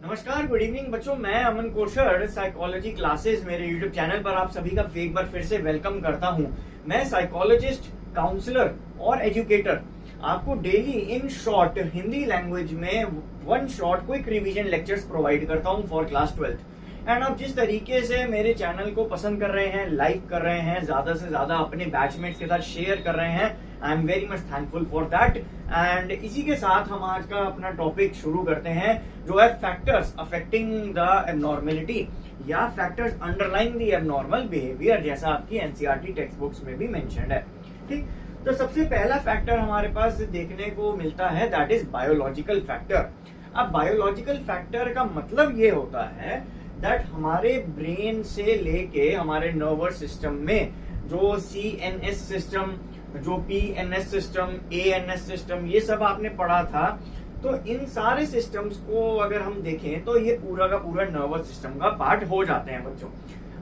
नमस्कार, good evening बच्चों। मैं अमन कोशर साइकोलॉजी क्लासेस मेरे यूट्यूब चैनल पर आप सभी का एक बार फिर से वेलकम करता हूं। मैं साइकोलॉजिस्ट, काउंसलर और एजुकेटर आपको daily in short Hindi language में one short quick revision lectures provide करता हूं फॉर क्लास 12th। एंड आप जिस तरीके से मेरे चैनल को पसंद कर रहे हैं, लाइक कर रहे हैं, ज्यादा से ज्यादा अपने बैचमेट्स के साथ शेयर कर रहे हैं, I am very much thankful for that. And इसी के साथ हम आज का अपना टॉपिक शुरू करते हैं, जो है फैक्टर्स अफेक्टिंग द एबनॉर्मेलिटी या factors underlying the abnormal behaviour, जैसा आपकी एनसीईआरटी टेक्स्ट बुक्स में भी मेंशन्ड है। ठीक, तो सबसे पहला फैक्टर हमारे पास देखने को मिलता है, दैट इज बायोलॉजिकल फैक्टर। अब बायोलॉजिकल फैक्टर का मतलब ये होता है दैट हमारे ब्रेन से लेके हमारे नर्वस सिस्टम में जो CNS सिस्टम, जो PNS सिस्टम, ANS सिस्टम, ये सब आपने पढ़ा था। तो इन सारे सिस्टम्स को अगर हम देखें तो ये पूरा का पूरा नर्वस सिस्टम का पार्ट हो जाते हैं बच्चों।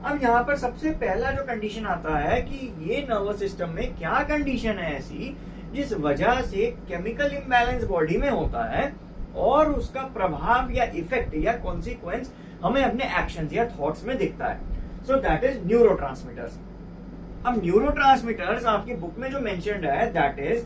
अब यहाँ पर सबसे पहला जो कंडीशन आता है कि ये नर्वस सिस्टम में क्या कंडीशन है ऐसी जिस वजह से केमिकल इम्बैलेंस बॉडी में होता है और उसका प्रभाव या इफेक्ट या कॉन्सिक्वेंस हमें अपने एक्शंस या थॉट्स में दिखता है। So that is neurotransmitters. अब न्यूरोट्रांसमीटर्स आपकी बुक में जो मेंशन्ड है, that is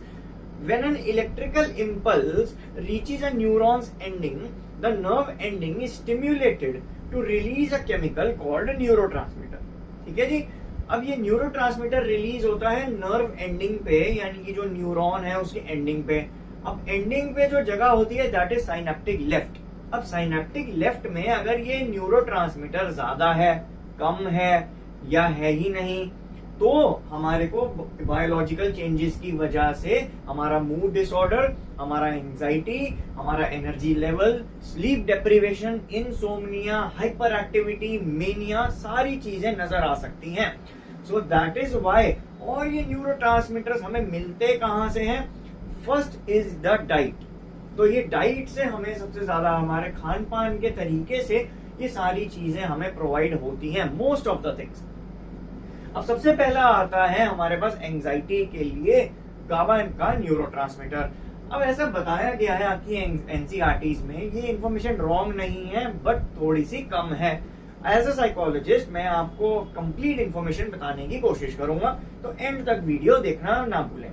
when an electrical impulse reaches a neurons ending, the nerve ending is stimulated to release a chemical called neurotransmitter. ठीक है जी। अब ये न्यूरोट्रांसमीटर रिलीज होता है नर्व एंडिंग पे, यानी कि जो न्यूरॉन है उसकी एंडिंग पे। अब एंडिंग पे जो जगह होती है दैट इज साइनेप्टिक लेफ्ट। अब साइनेप्टिक लेफ्ट में अगर ये न्यूरोट्रांसमीटर ज्यादा है, कम है या है ही नहीं, तो हमारे को बायोलॉजिकल चेंजेस की वजह से हमारा मूड डिसऑर्डर, हमारा एंजाइटी, हमारा energy level, sleep deprivation, insomnia, hyper activity, mania, सारी चीजें नजर आ सकती हैं। So that is why. और ये न्यूरोट्रांसमीटर्स हमें मिलते कहां से हैं? First is the diet. तो ये डाइट से हमें सबसे ज्यादा, हमारे खान पान के तरीके से ये सारी चीजें हमें प्रोवाइड होती हैं, मोस्ट ऑफ द थिंग्स। अब सबसे पहला आता है हमारे पास एंजाइटी के लिए गाबा का न्यूरोट्रांसमीटर। अब ऐसा बताया गया है आपकी एनसीईआरटीज में, ये इन्फॉर्मेशन रॉन्ग नहीं है बट थोड़ी सी कम है। एज अ साइकोलॉजिस्ट मैं आपको कंप्लीट इन्फॉर्मेशन बताने की कोशिश करूंगा, तो एंड तक वीडियो देखना ना भूलें।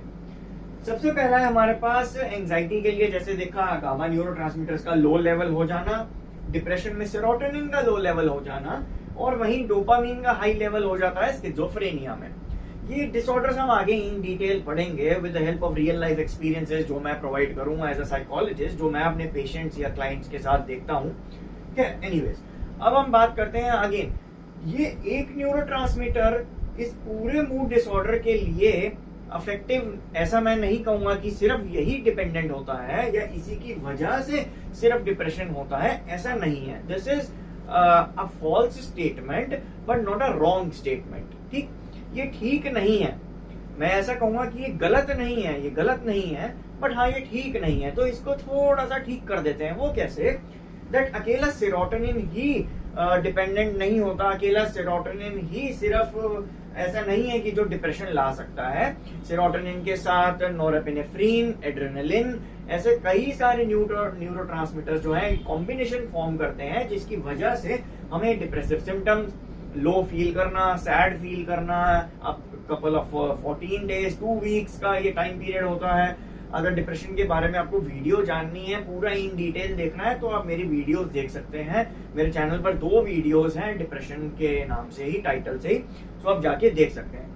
सबसे पहला है हमारे पास एंजाइटी के लिए, जैसे देखा, गामा न्यूरोट्रांसमीटर्स का लो लेवल हो जाना, डिप्रेशन में सेरोटोनिन का लो लेवल हो जाना, और वहीं डोपामीन का हाई लेवल हो जाता है स्किज़ोफ्रेनिया में। ये डिसऑर्डर्स हम आगे इन डिटेल पढ़ेंगे with the help of real life experiences जो मैं प्रोवाइड करूंगा एज अ साइकोलॉजिस्ट, जो मैं अपने पेशेंट्स या क्लाइंट्स के साथ देखता हूं। एनीवेज, अब हम बात करते हैं अगेन, ये एक न्यूरोट्रांसमीटर इस पूरे मूड डिसऑर्डर के लिए अफेक्टिव, ऐसा मैं नहीं कहूंगा कि सिर्फ यही डिपेंडेंट होता है या इसी की वजह से सिर्फ डिप्रेशन होता है, ऐसा नहीं है। This is a false statement but not a wrong statement. ठीक, ये ठीक नहीं है, मैं ऐसा कहूंगा कि ये गलत नहीं है, ये गलत नहीं है, बट हाँ ये ठीक नहीं है। तो इसको थोड़ा सा ठीक कर देते हैं। वो कैसे? दैट अकेला सेरोटोनिन ही डिपेंडेंट नहीं होता, अकेला सेरोटोनिन ही सिर्फ ऐसा नहीं है कि जो डिप्रेशन ला सकता है। सेरोटोनिन के साथ नोरेपिनेफ्रिन, एड्रेनलिन, ऐसे कई सारे न्यूरोट्रांसमीटर्स जो हैं कॉम्बिनेशन फॉर्म करते हैं, जिसकी वजह से हमें डिप्रेसिव सिम्टम्स, लो फील करना, सैड फील करना, अब कपल ऑफ 14 डेज 2 वीक्स का ये टाइम पीरियड होता है। अगर डिप्रेशन के बारे में आपको वीडियो जाननी है, पूरा इन डिटेल देखना है, तो आप मेरी वीडियोस देख सकते हैं। मेरे चैनल पर 2 वीडियोस हैं डिप्रेशन के नाम से ही, टाइटल से ही, तो आप जाके देख सकते हैं।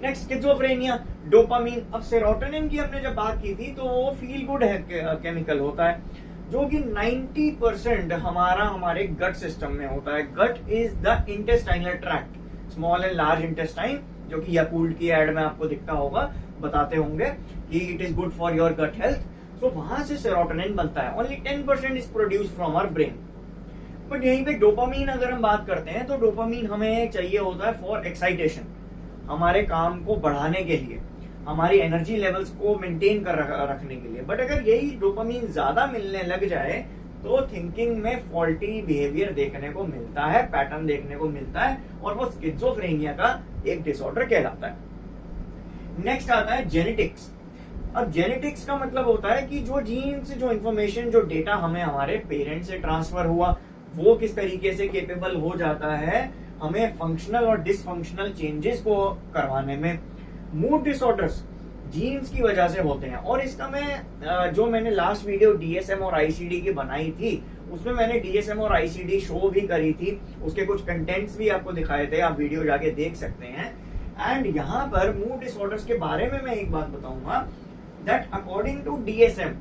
Next, schizophrenia, dopamine. अब सेरोटोनिन की हमने जब बात की थी तो वो फील गुड है केमिकल होता है, जो कि 90% हमारे गट सिस्टम में होता है। Gut is the intestinal tract, small and large intestine, जो कि याकूल्ट की एड में आपको दिखता होगा, बताते होंगे कि it is good for your gut health. So वहां से सेरोटोनिन बनता है। Only 10% is produce from our brain. But यहीं पे डोपामीन अगर हम बात करते हैं तो डोपामीन हमें चाहिए होता है फॉर एक्साइटेशन, हमारे काम को बढ़ाने के लिए, हमारी एनर्जी लेवल्स को मेंटेन कर रखने के लिए। बट अगर यही डोपामीन ज्यादा मिलने लग जाए तो थिंकिंग में फॉल्टी बिहेवियर देखने को मिलता है, पैटर्न देखने को मिलता है, और वो स्किज़ोफ्रेनिया का एक डिसऑर्डर कहलाता है। नेक्स्ट आता है जेनेटिक्स। अब जेनेटिक्स का मतलब होता है कि जो जीन्स, जो इंफॉर्मेशन, जो डेटा हमें हमारे पेरेंट्स से ट्रांसफर हुआ, वो किस तरीके से केपेबल हो जाता है हमें फंक्शनल और डिसफंक्शनल चेंजेस को करवाने में। मूड डिसऑर्डर्स जीन्स की वजह से होते हैं, और इसका मैं जो मैंने लास्ट वीडियो डीएसएम और आईसीडी की बनाई थी, उसमें मैंने डीएसएम और आईसीडी शो भी करी थी, उसके कुछ कंटेंट्स भी आपको दिखाए थे, आप वीडियो जाके देख सकते हैं। एंड यहाँ पर मूड डिसऑर्डर्स के बारे में मैं एक बात बताऊंगा, दैट अकॉर्डिंग टू डीएसएम,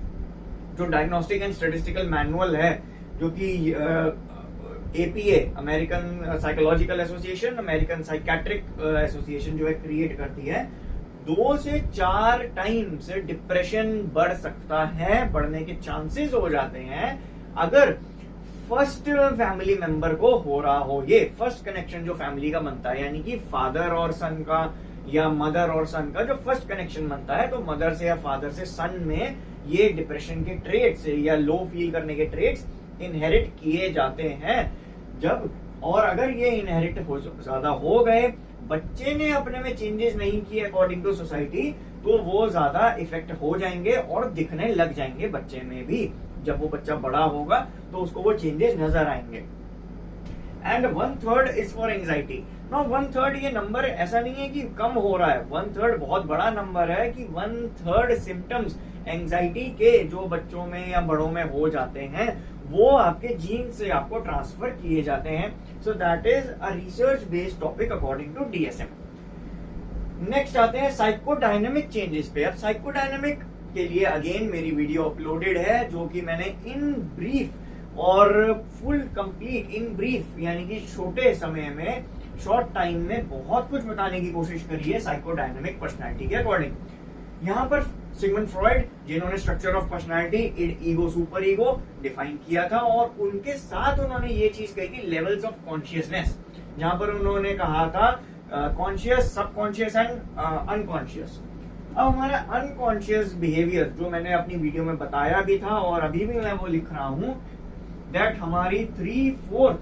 जो डायग्नोस्टिक एंड स्टैटिस्टिकल मैनुअल है, जो कि APA, American psychological association, American psychiatric association जो है क्रिएट करती है, 2 से 4 टाइम्स डिप्रेशन बढ़ सकता है, बढ़ने के चांसेस हो जाते हैं अगर फर्स्ट फैमिली मेंबर को हो रहा हो। ये फर्स्ट कनेक्शन जो फैमिली का बनता है, यानी कि फादर और सन का या मदर और सन का जो फर्स्ट कनेक्शन बनता है, तो मदर से या फादर से सन में ये डिप्रेशन के ट्रेट्स या लो फील करने के ट्रेट्स इनहेरिट किए जाते हैं। जब और अगर ये इनहेरिट हो ज्यादा हो गए, बच्चे ने अपने में चेंजेस नहीं किए अकॉर्डिंग टू सोसाइटी, तो वो ज्यादा इफेक्ट हो जाएंगे और दिखने लग जाएंगे बच्चे में भी। जब वो बच्चा बड़ा होगा तो उसको वो चेंजेस नजर आएंगे। And 1/3 is for anxiety. Now 1/3 ये नंबर ऐसा नहीं है कि कम हो रहा है, 1/3 बहुत बड़ा नंबर है कि 1/3 सिम्टम्स एंजाइटी के जो बच्चों में या बड़ों में हो जाते हैं, वो आपके जीन से आपको ट्रांसफर किए जाते हैं। So that is a research based topic according to DSM. Next आते हैं साइकोडायनेमिक चेंजेस पे। अब साइकोडायनेमिक के लिए अगेन मेरी वीडियो अपलोडेड है, जो कि मैंने इन ब्रीफ और फुल कंप्लीट इन ब्रीफ यानी कि छोटे समय में, शॉर्ट टाइम में बहुत कुछ बताने की कोशिश करी है साइकोडायनेमिक पर्सनालिटी के अकॉर्डिंग। यहाँ पर सिगमंड फ्रॉइड, जिन्होंने structure of personality, ego, super ego define किया था, और उनके साथ उन्होंने ये चीज कही थी लेवल्स ऑफ कॉन्शियसनेस, जहां पर उन्होंने कहा था कॉन्शियस, सबकॉन्शियस एंड अनकॉन्शियस। अब हमारा अनकॉन्शियस बिहेवियर, जो मैंने अपनी वीडियो में बताया भी था और अभी भी मैं वो लिख रहा हूं, दैट हमारी 3/4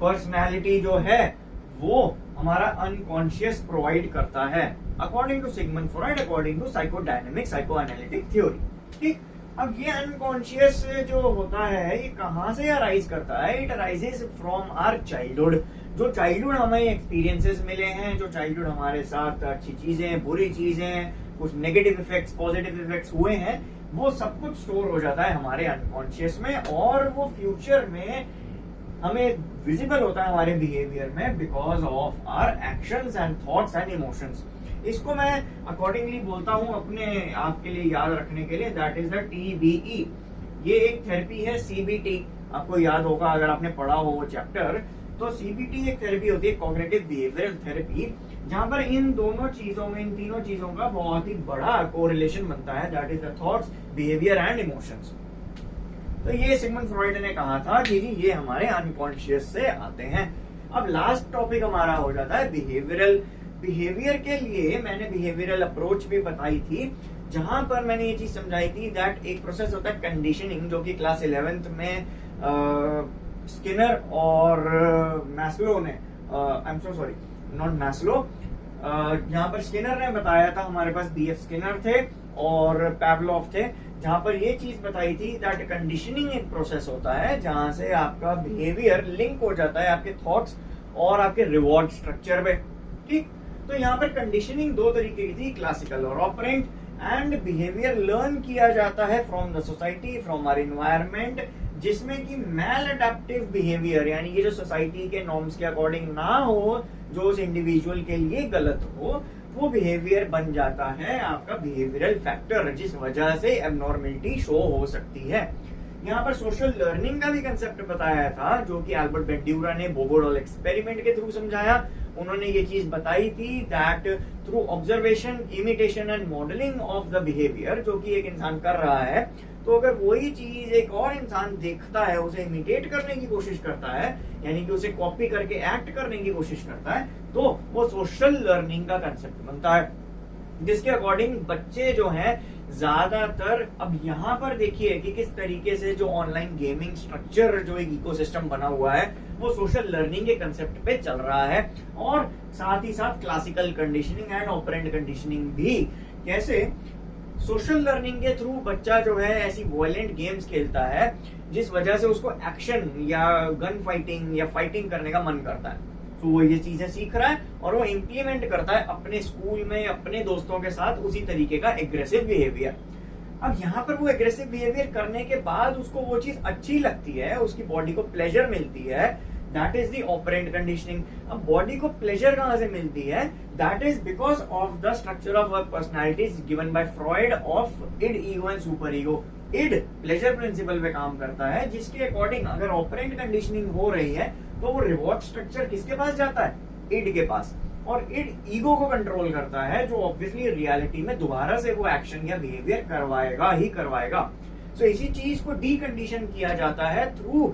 पर्सनैलिटी जो है वो हमारा अनकॉन्शियस प्रोवाइड करता है, according to Sigmund Freud, according to psychodynamic psychoanalytic theory. ठीक, अब ये अनकॉन्शियस जो होता है ये कहां से अराइज करता है? It arises from our childhood. जो चाइल्डहुड हमें एक्सपीरियंसेस मिले हैं, जो चाइल्डहुड हमारे साथ अच्छी चीजें, बुरी चीजें, कुछ नेगेटिव इफेक्ट्स, पॉजिटिव इफेक्ट्स हुए हैं, वो सब कुछ स्टोर हो जाता है हमारे अनकॉन्शियस में, और वो फ्यूचर में हमें विजिबल होता है हमारे बिहेवियर में because of our actions and thoughts and emotions. इसको मैं अकॉर्डिंगली बोलता हूं अपने आपके लिए याद रखने के लिए, दैट इज द TBE। ये एक थेरेपी है, CBT आपको याद होगा अगर आपने पढ़ा हो वो चैप्टर। तो CBT एक थेरेपी होती है, कॉग्निटिव बिहेवियरल थेरेपी, जहां पर इन दोनों चीजों में, इन तीनों चीजों का बहुत ही बड़ा कोरिलेशन बनता है, that is the thoughts, behaviour and emotions. तो ये सिगमंड फ्रॉइड ने कहा था कि जी ये हमारे अनकॉन्शियस से आते हैं। अब लास्ट टॉपिक हमारा हो जाता है बिहेवियरल। बिहेवियर के लिए मैंने बिहेवियरल अप्रोच भी बताई थी, जहां पर मैंने ये चीज समझाई थी दैट एक प्रोसेस होता है कंडीशनिंग, जो कि क्लास 11th में स्किनर और मैस्लो ने, I am so sorry, not Maslow, यहाँ पर स्किनर ने बताया था, हमारे पास BF स्किनर थे और पैवलोव थे, जहां पर ये चीज बताई थी दैट कंडीशनिंग एक प्रोसेस होता है जहां से आपका बिहेवियर लिंक हो जाता है आपके थॉट्स और आपके रिवॉर्ड स्ट्रक्चर पे। ठीक, तो यहाँ पर कंडीशनिंग 2 तरीके की थी, क्लासिकल और ऑपरेंट। एंड बिहेवियर लर्न किया जाता है from the society, from our environment, जिसमें कि मैल अडेप्टिव बिहेवियर, यानी ये जो सोसाइटी के नॉर्म्स के अकॉर्डिंग ना हो, जो उस इंडिविजुअल के लिए गलत हो, वो बिहेवियर बन जाता है आपका बिहेवियरल फैक्टर, जिस वजह से एबनॉर्मलिटी शो हो सकती है। यहाँ पर सोशल लर्निंग का भी कंसेप्ट बताया था, जो कि एल्बर्ट बेंड्यूरा ने बोबोडॉल एक्सपेरिमेंट के थ्रू समझाया। उन्होंने ये चीज बताई थी that through observation, imitation and modelling of the behaviour, जो कि एक इंसान कर रहा है, तो अगर वही चीज एक और इंसान देखता है, उसे इमिटेट करने की कोशिश करता है, यानी कि उसे कॉपी करके एक्ट करने की कोशिश करता है, तो वो सोशल लर्निंग का कंसेप्ट बनता है, जिसके अकॉर्डिंग बच्चे जो हैं ज्यादातर, अब यहाँ पर देखिए कि किस तरीके से जो ऑनलाइन गेमिंग स्ट्रक्चर, जो एक इकोसिस्टम बना हुआ है, वो सोशल लर्निंग के कंसेप्ट पे चल रहा है, और साथ ही साथ classical conditioning and operant conditioning भी कैसे सोशल लर्निंग के थ्रू बच्चा जो है ऐसी वायलेंट गेम्स खेलता है जिस वजह से उसको एक्शन या गन फाइटिंग या फाइटिंग करने का मन करता है। तो वो ये चीजें सीख रहा है और वो इम्प्लीमेंट करता है अपने स्कूल में अपने दोस्तों के साथ उसी तरीके का एग्रेसिव बिहेवियर। अब यहाँ पर वो एग्रेसिव बिहेवियर करने के बाद उसको वो चीज अच्छी लगती है, उसकी बॉडी को प्लेजर मिलती है, that is the operant conditioning. अब बॉडी को प्लेजर कहां से मिलती है? That is because of the structure of work personalities given by Freud of id, ego and super ego. Id pleasure principle पे काम करता है, जिसके अकॉर्डिंग अगर ऑपरेंट कंडीशनिंग हो रही है तो वो रिवॉर्ड स्ट्रक्चर किसके पास जाता है? इड के पास। और इड ईगो को कंट्रोल करता है, जो ऑब्वियसली रियलिटी में दोबारा से वो एक्शन या बिहेवियर करवाएगा ही करवाएगा। सो इसी चीज को डीकंडीशन किया जाता है through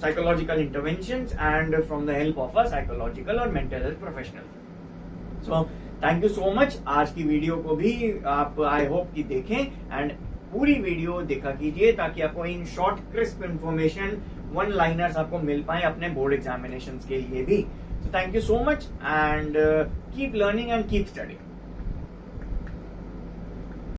psychological interventions and from the help of a psychological और mental health professional. So thank you so much. आज की वीडियो को भी आप आई होप कि देखें एंड पूरी वीडियो देखा कीजिए ताकि आपको in short crisp information one liners आपको मिल पाए अपने बोर्ड एग्जामिनेशंस के लिए भी। So thank you so much and keep learning and keep studying.